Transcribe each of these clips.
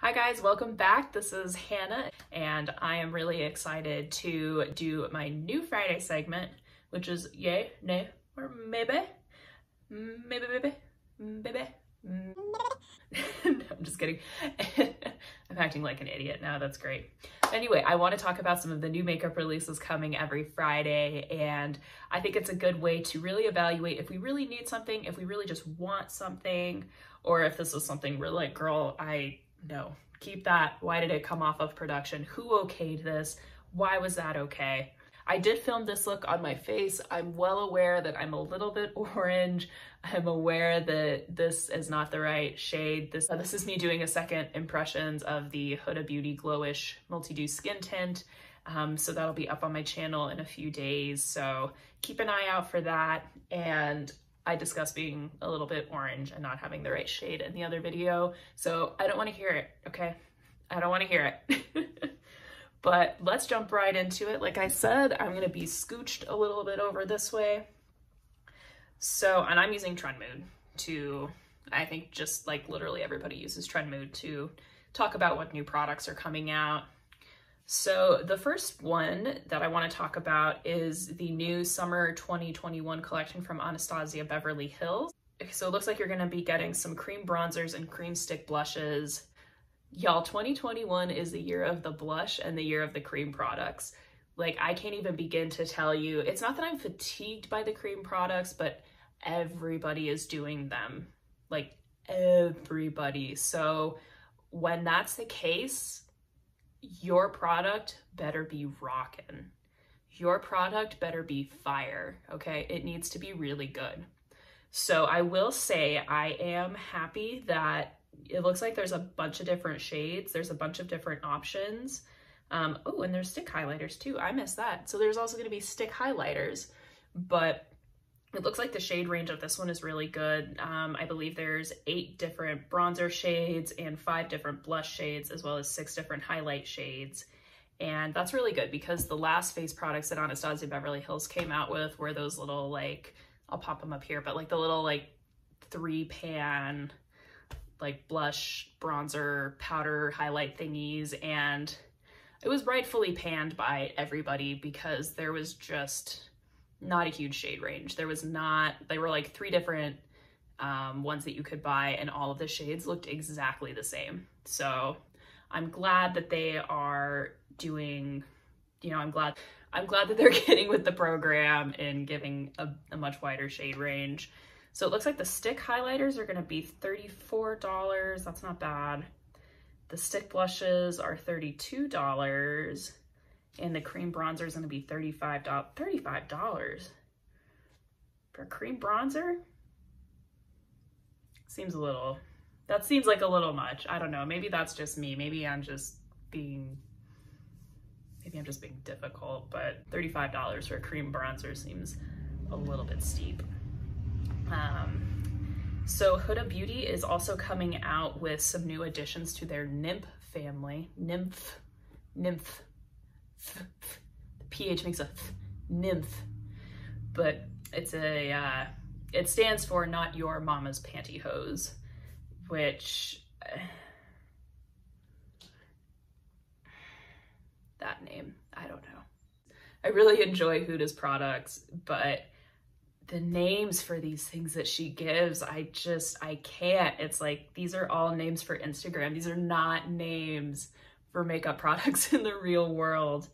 Hi guys, welcome back. This is Hannah and I am really excited to do my new Friday segment, which is yay, nay, or maybe. No, I'm just kidding. I'm acting like an idiot now, that's great. Anyway, I want to talk about some of the new makeup releases coming every Friday, and I think it's a good way to really evaluate if we really need something, if we really just want something, or if this is something we're like, girl, no, keep that. Why did it come off of production? Who okayed this? Why was that okay? I did film this look on my face. I'm well aware that I'm a little bit orange. I'm aware that this is not the right shade. This is me doing a second impressions of the Huda Beauty Glowish Multidew Skin Tint. So that'll be up on my channel in a few days. So keep an eye out for that. And I discussed being a little bit orange and not having the right shade in the other video. So I don't want to hear it, okay? I don't want to hear it. But let's jump right into it. Like I said, I'm going to be scooched a little bit over this way. So, and I'm using Trend Mood to, I think just like literally everybody uses Trend Mood to talk about what new products are coming out. So the first one that I want to talk about is the new Summer 2021 collection from Anastasia Beverly Hills. So it looks like you're going to be getting some cream bronzers and cream stick blushes. Y'all, 2021 is the year of the blush and the year of the cream products. Like, I can't even begin to tell you. It's not that I'm fatigued by the cream products, but everybody is doing them. Like, everybody. So when that's the case, your product better be rockin'. Your product better be fire, okay? It needs to be really good. So I will say I am happy that it looks like there's a bunch of different shades. There's a bunch of different options. Oh, and there's stick highlighters too. I missed that. So there's also going to be stick highlighters, but it looks like the shade range of this one is really good. I believe there's 8 different bronzer shades and 5 different blush shades, as well as 6 different highlight shades. And that's really good because the last face products that Anastasia Beverly Hills came out with were those little, like, I'll pop them up here, but like the little like 3-pan like blush, bronzer, powder, highlight thingies, and it was rightfully panned by everybody because there was just not a huge shade range. There were like 3 different ones that you could buy, and all of the shades looked exactly the same. So I'm glad that they are doing, I'm glad that they're getting with the program and giving a much wider shade range. So it looks like the stick highlighters are going to be $34. That's not bad. The stick blushes are $32. And the cream bronzer is going to be $35. $35 for a cream bronzer? That seems like a little much. I don't know. Maybe that's just me. Maybe I'm just being difficult, but $35 for a cream bronzer seems a little bit steep. So Huda Beauty is also coming out with some new additions to their Nymph family. Nymph. The PH makes a nymph, but it stands for Not Your Mama's Pantyhose, which, that name, I don't know. I really enjoy Huda's products, but the names for these things that she gives, I can't. It's like, these are all names for Instagram. These are not names for makeup products in the real world.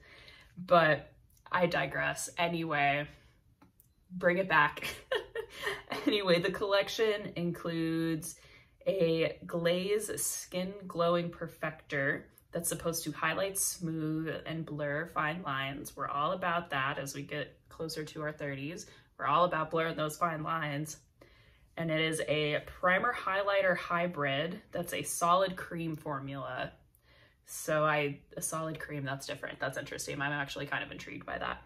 But I digress. Anyway, bring it back. Anyway, the collection includes a glaze skin glowing perfector that's supposed to highlight, smooth, and blur fine lines. We're all about that as we get closer to our 30s. We're all about blurring those fine lines. And it is a primer highlighter hybrid that's a solid cream formula. So a solid cream, that's different. That's interesting. I'm actually kind of intrigued by that.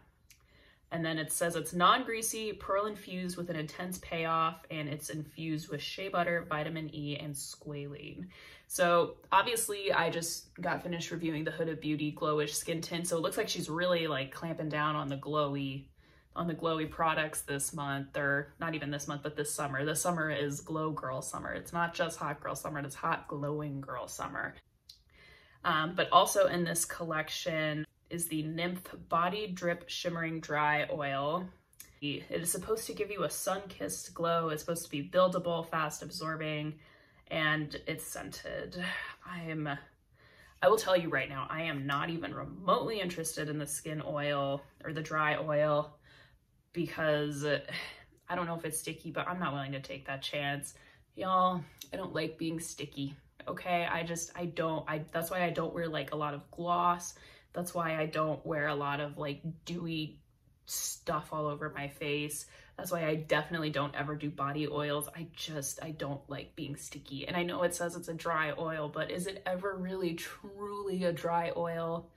And then it says it's non-greasy, pearl infused with an intense payoff, and it's infused with shea butter, vitamin E, and squalene. So obviously I just got finished reviewing the Huda Beauty Glowish Skin Tint. So it looks like she's really like clamping down on the glowy products this month, or not even this month, but this summer. This summer is glow girl summer. It's not just hot girl summer, it's hot glowing girl summer. But also in this collection is the Nymph Body Drip Shimmering Dry Oil. It is supposed to give you a sun-kissed glow. It's supposed to be buildable, fast absorbing, and it's scented. I will tell you right now, I am not even remotely interested in the skin oil or the dry oil because I don't know if it's sticky, but I'm not willing to take that chance. Y'all, I don't like being sticky, okay? That's why I don't wear like a lot of gloss. That's why I don't wear a lot of like dewy stuff all over my face. That's why I definitely don't ever do body oils. I don't like being sticky. And I know it says it's a dry oil, but is it ever really truly a dry oil?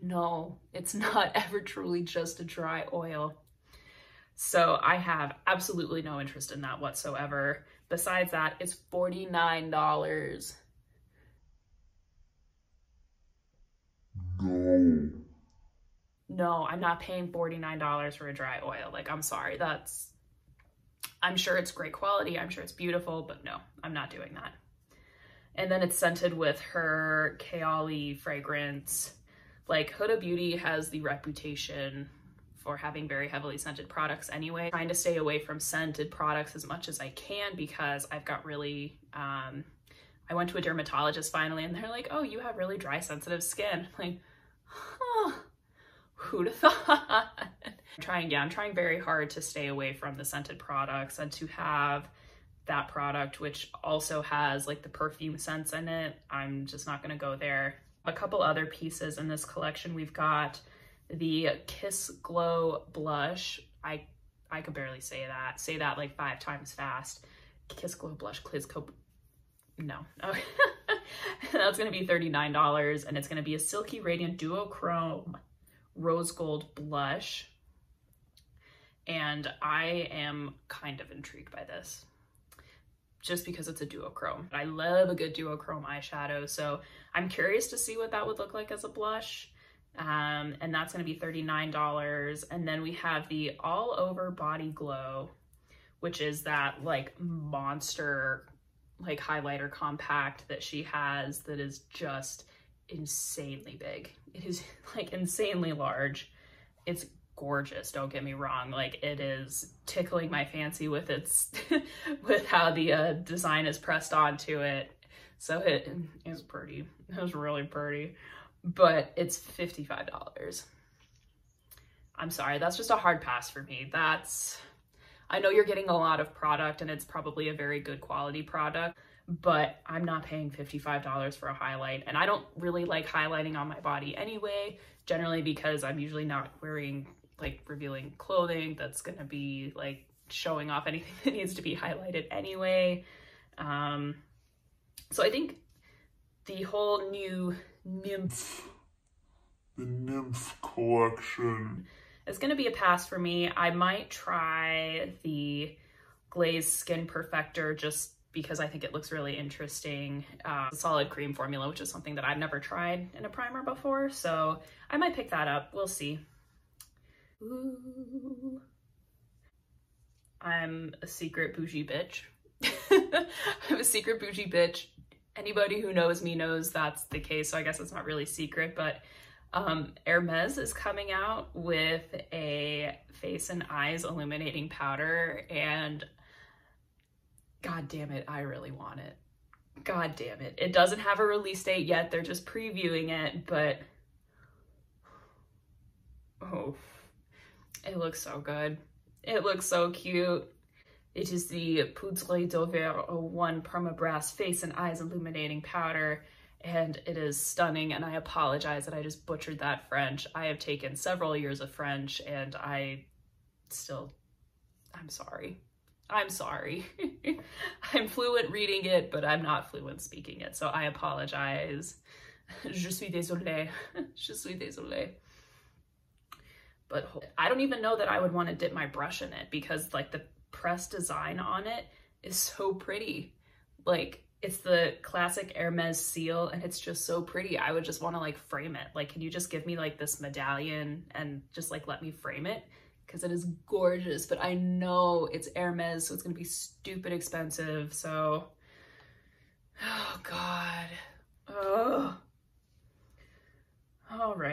No, it's not ever truly just a dry oil. So I have absolutely no interest in that whatsoever. Besides that, it's $49. No, I'm not paying $49 for a dry oil. Like, I'm sorry, I'm sure it's great quality. I'm sure it's beautiful, but no, I'm not doing that. And then it's scented with her Kaoli fragrance. Like, Huda Beauty has the reputation for having very heavily scented products anyway. Trying to stay away from scented products as much as I can because I've got really, I went to a dermatologist finally and they're like, oh, you have really dry sensitive skin. I'm like, huh, who'd have thought? I'm trying very hard to stay away from the scented products and to have that product, which also has like the perfume scents in it. I'm just not gonna go there. A couple other pieces in this collection. We've got the Kiss Glow blush. I could barely say that like 5 times fast. Kiss Glow blush, no. Okay. That's gonna be $39 and it's gonna be a Silky Radiant Duochrome Rose Gold blush. And I am kind of intrigued by this just because it's a duochrome. I love a good duochrome eyeshadow, so I'm curious to see what that would look like as a blush. And that's gonna be $39. And then we have the All Over Body Glow, which is that like monster like highlighter compact that she has that is just insanely big. It is like insanely large. It's gorgeous, don't get me wrong. Like, it is tickling my fancy with its with how the design is pressed onto it. So it is pretty. It was really pretty, but it's $55. I'm sorry, that's just a hard pass for me. I know you're getting a lot of product and it's probably a very good quality product, but I'm not paying $55 for a highlight. And I don't really like highlighting on my body anyway, generally because I'm usually not wearing like revealing clothing that's gonna be like showing off anything that needs to be highlighted anyway. So I think the whole new Nymph collection is gonna be a pass for me. I might try the Glaze Skin Perfector just because I think it looks really interesting. The solid cream formula, which is something that I've never tried in a primer before. So I might pick that up, we'll see. Ooh. I'm a secret bougie bitch. I'm a secret bougie bitch. Anybody who knows me knows that's the case, so I guess it's not really secret, but Hermes is coming out with a face and eyes illuminating powder, and god damn it, I really want it. God damn it. It doesn't have a release date yet, they're just previewing it, but oh, it looks so good. It looks so cute. It is the Poudre d'Auvert 01 Perma-Brass Face and Eyes Illuminating Powder, and it is stunning, and I apologize that I just butchered that French. I have taken several years of French, and I'm sorry. I'm sorry. I'm fluent reading it, but I'm not fluent speaking it, so I apologize. Je suis désolée. Je suis désolée. But I don't even know that I would want to dip my brush in it because like the press design on it is so pretty. Like, it's the classic Hermes seal and it's just so pretty. I would just want to like frame it. Like, can you just give me like this medallion and just like let me frame it? Because it is gorgeous, but I know it's Hermes, so it's gonna be stupid expensive. So, oh God, oh.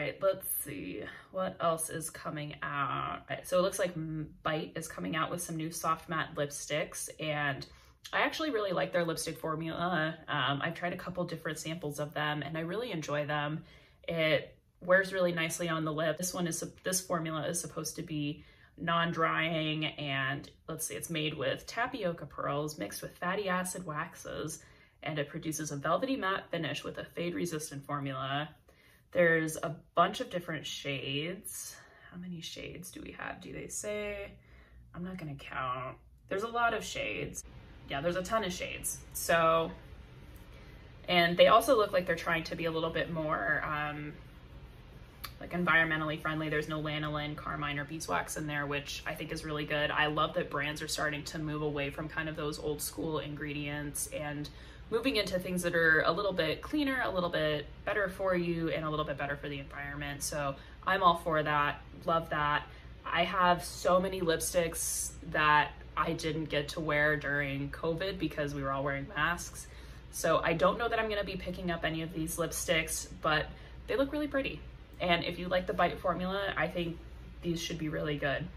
right, let's see what else is coming out. So it looks like Bite is coming out with some new soft matte lipsticks, and I actually really like their lipstick formula. I've tried a couple different samples of them and I really enjoy them. It wears really nicely on the lip. This formula is supposed to be non-drying, and let's see, it's made with tapioca pearls mixed with fatty acid waxes, and it produces a velvety matte finish with a fade resistant formula. There's a bunch of different shades. How many shades do we have? Do they say? I'm not gonna count. There's a lot of shades. Yeah, there's a ton of shades. So, and they also look like they're trying to be a little bit more like environmentally friendly. There's no lanolin, carmine, or beeswax in there, which I think is really good. I love that brands are starting to move away from kind of those old school ingredients and moving into things that are a little bit cleaner, a little bit better for you, and a little bit better for the environment. So I'm all for that, love that. I have so many lipsticks that I didn't get to wear during COVID because we were all wearing masks. So I don't know that I'm gonna be picking up any of these lipsticks, but they look really pretty. And if you like the Bite formula, I think these should be really good.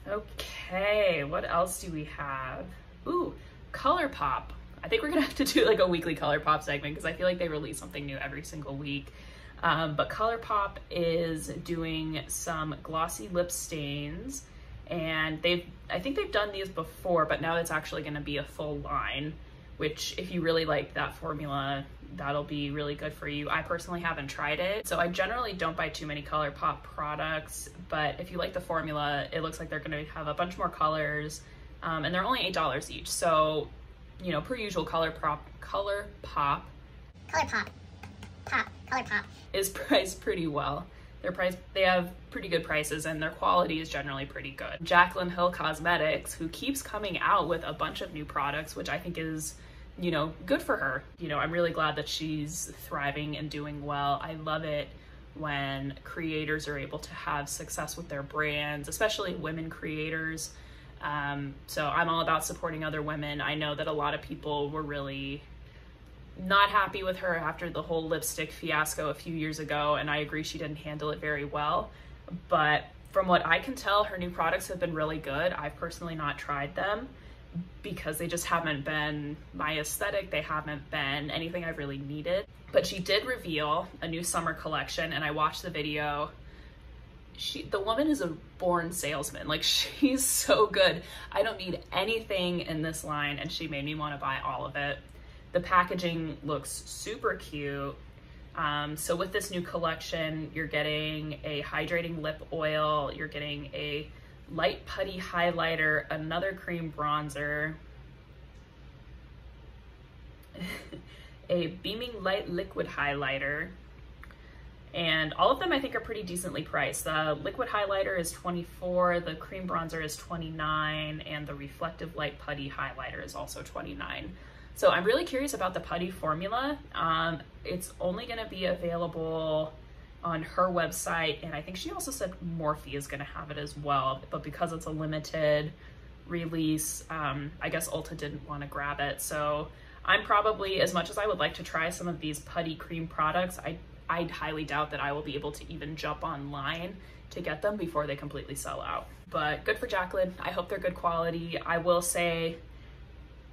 Okay, what else do we have? Ooh, ColourPop. I think we're gonna have to do like a weekly ColourPop segment because I feel like they release something new every single week. But ColourPop is doing some glossy lip stains, and I think they've done these before, but now it's actually gonna be a full line, which if you really like that formula, that'll be really good for you. I personally haven't tried it, so I generally don't buy too many ColourPop products, but if you like the formula, it looks like they're gonna have a bunch more colors, and they're only $8 each. So, you know, per usual, ColourPop is priced pretty well. They have pretty good prices and their quality is generally pretty good. Jacklyn Hill Cosmetics, who keeps coming out with a bunch of new products, which I think is, you know, good for her. You know, I'm really glad that she's thriving and doing well. I love it when creators are able to have success with their brands, especially women creators. So I'm all about supporting other women. I know that a lot of people were really not happy with her after the whole lipstick fiasco a few years ago, and I agree she didn't handle it very well. But from what I can tell, her new products have been really good. I've personally not tried them because they just haven't been my aesthetic. They haven't been anything I've really needed. But she did reveal a new summer collection, and I watched the video. The woman is a born salesman. Like, she's so good. I don't need anything in this line, and she made me want to buy all of it. The packaging looks super cute. So with this new collection, you're getting a hydrating lip oil, you're getting a light putty highlighter, another cream bronzer, a beaming light liquid highlighter, and all of them I think are pretty decently priced. The liquid highlighter is $24, the cream bronzer is $29, and the reflective light putty highlighter is also $29. So I'm really curious about the putty formula. It's only gonna be available on her website, and I think she also said Morphe is gonna have it as well, but because it's a limited release, I guess Ulta didn't wanna grab it. So I'm probably, as much as I would like to try some of these putty cream products, I'd highly doubt that I will be able to even jump online to get them before they completely sell out. But good for Jacklyn. I hope they're good quality. I will say,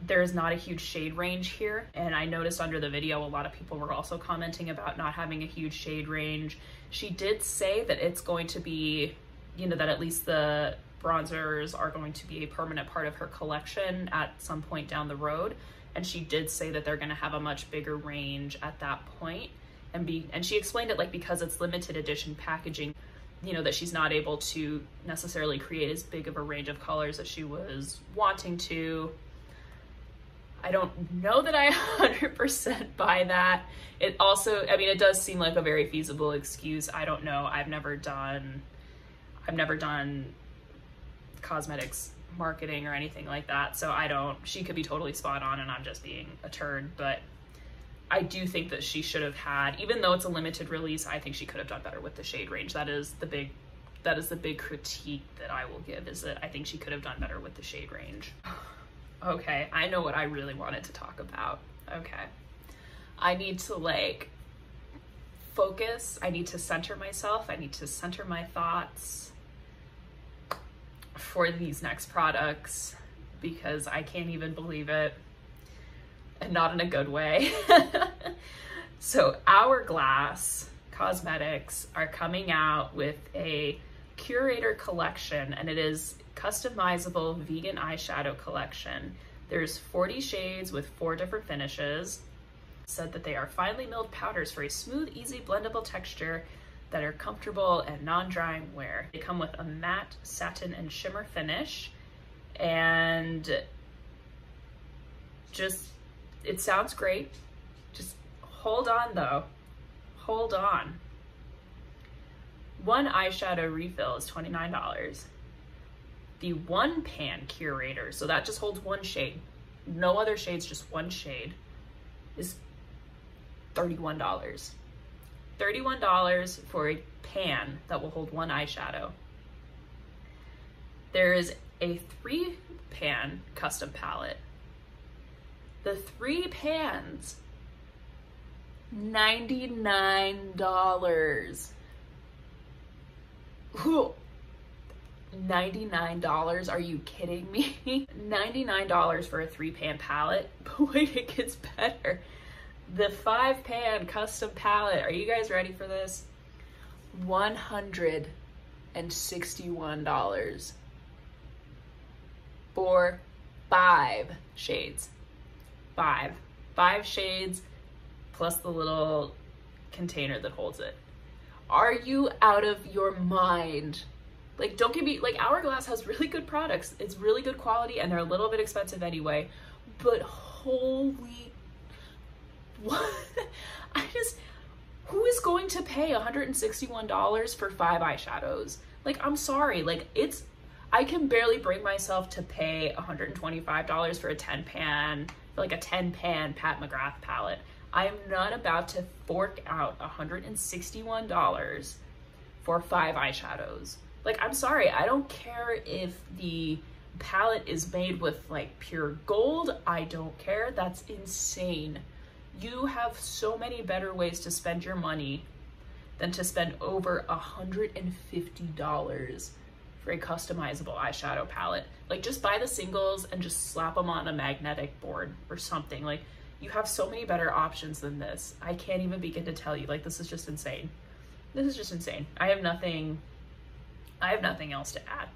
there's not a huge shade range here, and I noticed under the video a lot of people were also commenting about not having a huge shade range. She did say that it's going to be, you know, that at least the bronzers are going to be a permanent part of her collection at some point down the road, and she did say that they're going to have a much bigger range at that point, and she explained it like because it's limited edition packaging, you know, that she's not able to necessarily create as big of a range of colors as she was wanting to. I don't know that I 100% buy that. It also, I mean, it does seem like a very feasible excuse. I don't know. I've never done cosmetics marketing or anything like that. So she could be totally spot on and I'm just being a turd, but I do think that she should have had, even though it's a limited release, I think she could have done better with the shade range. That is the big critique that I will give, is that I think she could have done better with the shade range. Okay, I know what I really wanted to talk about. Okay, I need to like focus. I need to center myself. I need to center my thoughts for these next products because I can't even believe it, and not in a good way. So Hourglass Cosmetics are coming out with a curator collection, and it is customizable vegan eyeshadow collection. There's 40 shades with 4 different finishes. Said that they are finely milled powders for a smooth, easy, blendable texture that are comfortable and non-drying wear. They come with a matte, satin, and shimmer finish, and just, it sounds great. Just hold on though, hold on. One eyeshadow refill is $29. The one pan curator, so that just holds one shade, no other shades, just one shade, is $31. $31 for a pan that will hold one eyeshadow. There is a 3-pan custom palette. The 3 pans, $99. Ooh, $99? Are you kidding me? $99 for a 3-pan palette, but wait, it gets better. The 5-pan custom palette, are you guys ready for this? $161 for 5 shades. 5 shades plus the little container that holds it. Are you out of your mind? Like, don't give me, like, Hourglass has really good products. It's really good quality, and they're a little bit expensive anyway, but holy, what? Who is going to pay $161 for 5 eyeshadows? Like, I'm sorry, like, I can barely bring myself to pay $125 for a 10-pan, like a 10-pan Pat McGrath palette. I am not about to fork out $161 for 5 eyeshadows. Like, I'm sorry, I don't care if the palette is made with like pure gold. I don't care, that's insane. You have so many better ways to spend your money than to spend over $150 for a customizable eyeshadow palette. Like, just buy the singles and just slap them on a magnetic board or something. Like, you have so many better options than this. I can't even begin to tell you. Like, this is just insane. This is just insane. I have nothing else to add.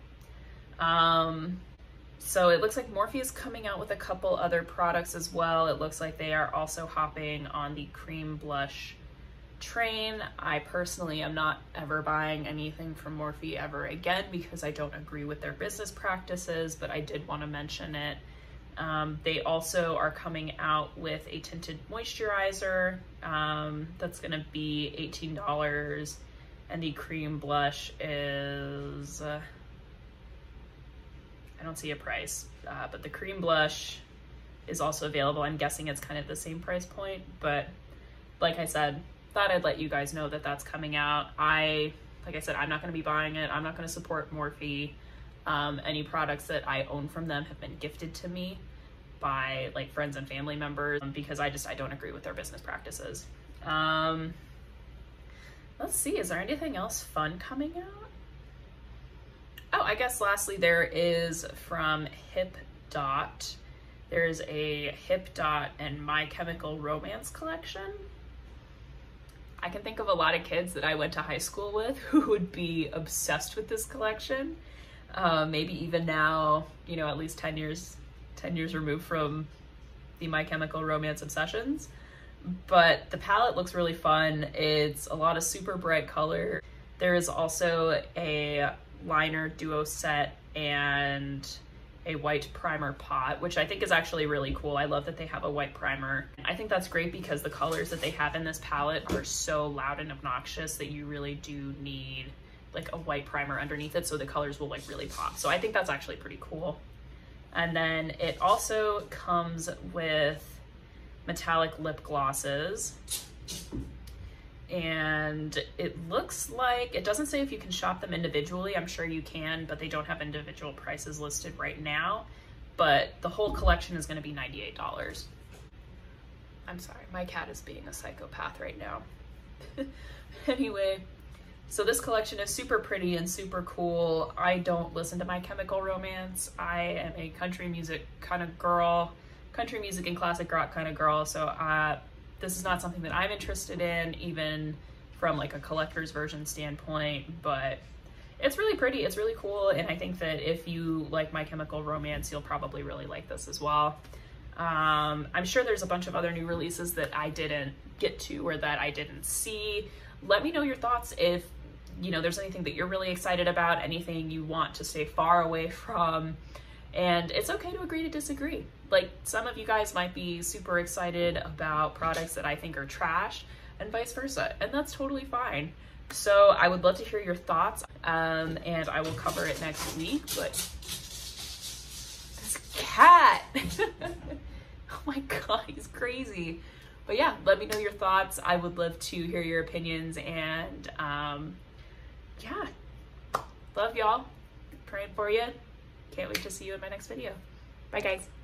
So it looks like Morphe is coming out with a couple other products as well. It looks like they are also hopping on the cream blush train. I personally am not ever buying anything from Morphe ever again because I don't agree with their business practices, but I did want to mention it. They also are coming out with a tinted moisturizer that's going to be $18, and the cream blush is, I don't see a price, but the cream blush is also available. I'm guessing it's kind of the same price point, but like I said, thought I'd let you guys know that that's coming out. Like I said, I'm not going to be buying it. I'm not going to support Morphe. Any products that I own from them have been gifted to me by like friends and family members because I don't agree with their business practices. Let's see, is there anything else fun coming out? Oh, I guess lastly, there is from Hip Dot. There's a Hip Dot and My Chemical Romance collection. I can think of a lot of kids that I went to high school with who would be obsessed with this collection. Maybe even now, you know, at least 10 years removed from the My Chemical Romance obsessions. But the palette looks really fun. It's a lot of super bright color. There is also a liner duo set and a white primer pot, which I think is actually really cool. I love that they have a white primer. I think that's great because the colors that they have in this palette are so loud and obnoxious that you really do need like a white primer underneath it so the colors will like really pop. So I think that's actually pretty cool. And then it also comes with metallic lip glosses. And it looks like, it doesn't say if you can shop them individually. I'm sure you can, but they don't have individual prices listed right now. But the whole collection is going to be $98. I'm sorry, my cat is being a psychopath right now. Anyway, so this collection is super pretty and super cool. I don't listen to My Chemical Romance. I am a country music kind of girl, country music and classic rock kind of girl. So this is not something that I'm interested in, even from like a collector's version standpoint, but it's really pretty, it's really cool, and I think that if you like My Chemical Romance, you'll probably really like this as well. I'm sure there's a bunch of other new releases that I didn't get to or that I didn't see. Let me know your thoughts if, you know, there's anything that you're really excited about, anything you want to stay far away from, and it's okay to agree to disagree. Like, some of you guys might be super excited about products that I think are trash, and vice versa, and that's totally fine. So I would love to hear your thoughts, and I will cover it next week, but this cat, oh my God, he's crazy. But yeah, let me know your thoughts. I would love to hear your opinions, and yeah, love y'all, praying for you. Can't wait to see you in my next video. Bye guys.